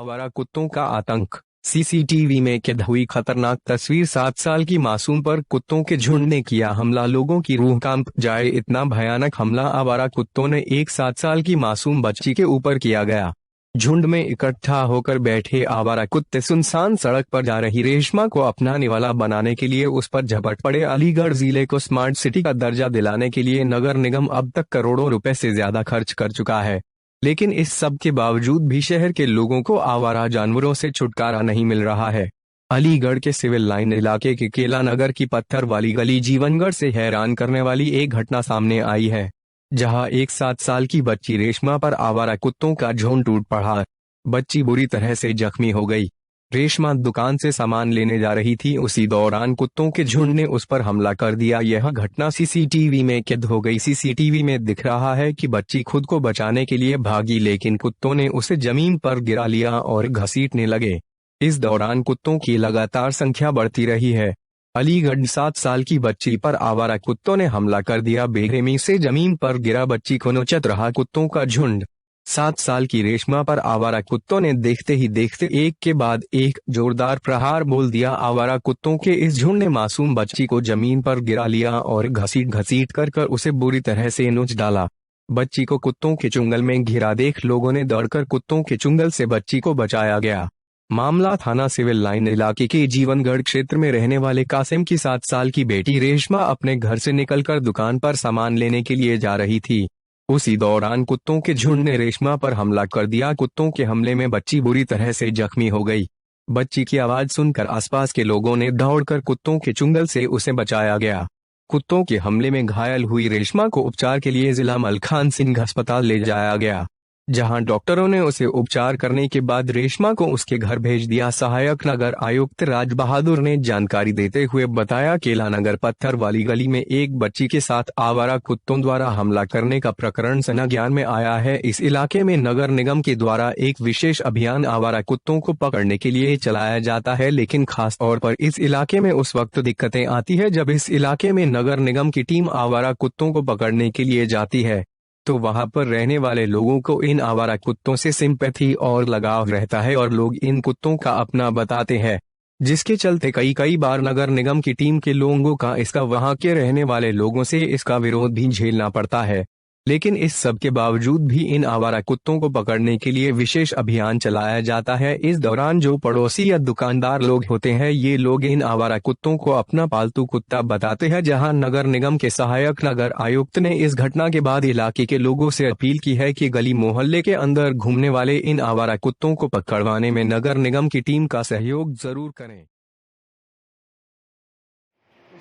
आवारा कुत्तों का आतंक। सीसीटीवी में कैद हुई खतरनाक तस्वीर। 7 साल की मासूम पर कुत्तों के झुंड ने किया हमला। लोगों की रूह कांप जाए इतना भयानक हमला आवारा कुत्तों ने एक 7 साल की मासूम बच्ची के ऊपर किया गया। झुंड में इकट्ठा होकर बैठे आवारा कुत्ते सुनसान सड़क पर जा रही रेशमा को अपना निवाला बनाने के लिए उस पर झपट पड़े। अलीगढ़ जिले को स्मार्ट सिटी का दर्जा दिलाने के लिए नगर निगम अब तक करोड़ों रुपए से ज्यादा खर्च कर चुका है, लेकिन इस सब के बावजूद भी शहर के लोगों को आवारा जानवरों से छुटकारा नहीं मिल रहा है। अलीगढ़ के सिविल लाइन इलाके के केला नगर की पत्थर वाली गली जीवनगढ़ से हैरान करने वाली एक घटना सामने आई है, जहां एक 7 साल की बच्ची रेशमा पर आवारा कुत्तों का झुंड टूट पड़ा। बच्ची बुरी तरह से जख्मी हो गई। रेशमा दुकान से सामान लेने जा रही थी, उसी दौरान कुत्तों के झुंड ने उस पर हमला कर दिया। यह घटना सीसीटीवी में कैद हो गई। सीसीटीवी में दिख रहा है कि बच्ची खुद को बचाने के लिए भागी, लेकिन कुत्तों ने उसे जमीन पर गिरा लिया और घसीटने लगे। इस दौरान कुत्तों की लगातार संख्या बढ़ती रही है। अलीगढ़ 7 साल की बच्ची पर आवारा कुत्तों ने हमला कर दिया। बेरहमी से जमीन पर गिरा बच्ची को नोचत रहा कुत्तों का झुंड। 7 साल की रेशमा पर आवारा कुत्तों ने देखते ही देखते एक के बाद एक जोरदार प्रहार बोल दिया। आवारा कुत्तों के इस झुंड ने मासूम बच्ची को जमीन पर गिरा लिया और घसीट घसीट कर उसे बुरी तरह से नोच डाला। बच्ची को कुत्तों के चुंगल में घिरा देख लोगों ने दौड़कर कुत्तों के चुंगल से बच्ची को बचाया गया। मामला थाना सिविल लाइन इलाके के जीवनगढ़ क्षेत्र में रहने वाले कासिम की 7 साल की बेटी रेशमा अपने घर से निकलकर दुकान पर सामान लेने के लिए जा रही थी। उसी दौरान कुत्तों के झुंड ने रेशमा पर हमला कर दिया। कुत्तों के हमले में बच्ची बुरी तरह से जख्मी हो गई। बच्ची की आवाज सुनकर आसपास के लोगों ने दौड़कर कुत्तों के चुंगल से उसे बचाया गया। कुत्तों के हमले में घायल हुई रेशमा को उपचार के लिए जिला मलखान सिंह अस्पताल ले जाया गया, जहां डॉक्टरों ने उसे उपचार करने के बाद रेशमा को उसके घर भेज दिया। सहायक नगर आयुक्त राज बहादुर ने जानकारी देते हुए बताया, केला नगर पत्थर वाली गली में एक बच्ची के साथ आवारा कुत्तों द्वारा हमला करने का प्रकरण संज्ञान में आया है। इस इलाके में नगर निगम के द्वारा एक विशेष अभियान आवारा कुत्तों को पकड़ने के लिए चलाया जाता है, लेकिन खास तौर पर इस इलाके में उस वक्त दिक्कतें आती है जब इस इलाके में नगर निगम की टीम आवारा कुत्तों को पकड़ने के लिए जाती है, तो वहां पर रहने वाले लोगों को इन आवारा कुत्तों से सिंपैथी और लगाव रहता है और लोग इन कुत्तों का अपना बताते हैं, जिसके चलते कई बार नगर निगम की टीम के लोगों का इसका वहां के रहने वाले लोगों से इसका विरोध भी झेलना पड़ता है। लेकिन इस सब के बावजूद भी इन आवारा कुत्तों को पकड़ने के लिए विशेष अभियान चलाया जाता है। इस दौरान जो पड़ोसी या दुकानदार लोग होते हैं, ये लोग इन आवारा कुत्तों को अपना पालतू कुत्ता बताते हैं। जहां नगर निगम के सहायक नगर आयुक्त ने इस घटना के बाद इलाके के लोगों से अपील की है कि गली मोहल्ले के अंदर घूमने वाले इन आवारा कुत्तों को पकड़वाने में नगर निगम की टीम का सहयोग जरूर करें।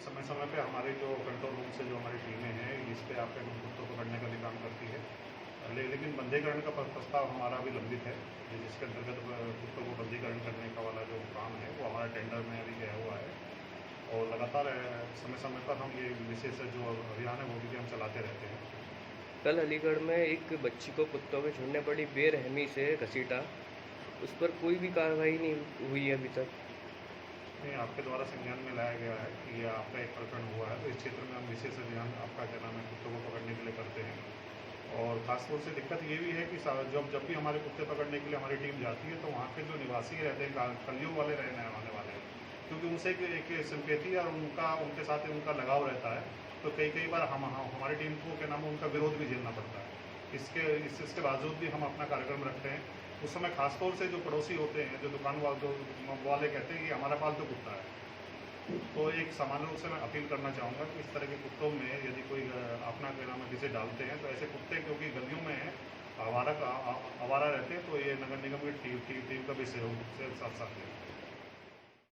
समय समय पे हमारे जो कंट्रोल रूम से जो हमारी टीमें हैं, इस पे आपके कुत्तों को पकड़ने का भी काम करती है। लेकिन बंदीकरण का प्रस्ताव हमारा भी लंबित है, जिसके अंतर्गत कुत्तों को बंदीकरण करने का वाला जो काम है वो हमारा टेंडर में अभी गया हुआ है और लगातार समय समय पर हम ये विशेष जो अभियान है वो भी हम चलाते रहते हैं। कल अलीगढ़ में एक बच्ची को कुत्तों के झुंड ने बड़ी बेरहमी से घसीटा, उस पर कोई भी कार्रवाई नहीं हुई है अभी तक। नहीं, आपके द्वारा संज्ञान में लाया गया है कि ये आपका एक प्रकरण हुआ है, तो इस क्षेत्र में हम विशेष अभियान आपका क्या नाम है कुत्तों को पकड़ने के लिए करते हैं। और खासतौर से दिक्कत ये भी है कि जब भी हमारे कुत्ते पकड़ने के लिए हमारी टीम जाती है तो वहाँ के जो निवासी रहते हैं, कलियों वाले रहने आने वाले हैं, क्योंकि उनसे एक सिंपैथी और उनके साथ उनका लगाव रहता है, तो कई बार हमारी टीम को क्या नाम है उनका विरोध भी झेलना पड़ता है। इसके बावजूद भी हम अपना कार्यक्रम रखते हैं। उस समय खासतौर से जो पड़ोसी होते हैं, जो दुकान वाले कहते हैं कि हमारा पालतू कुत्ता है, तो एक सामान्य रूप से मैं अपील करना चाहूँगा कि इस तरह के कुत्तों में यदि कोई अपना क्या नाम है किसे डालते हैं, तो ऐसे कुत्ते क्योंकि गलियों में आवारा रहते हैं, तो ये नगर निगम की टीम का भी सहयोग से साथ साथ है।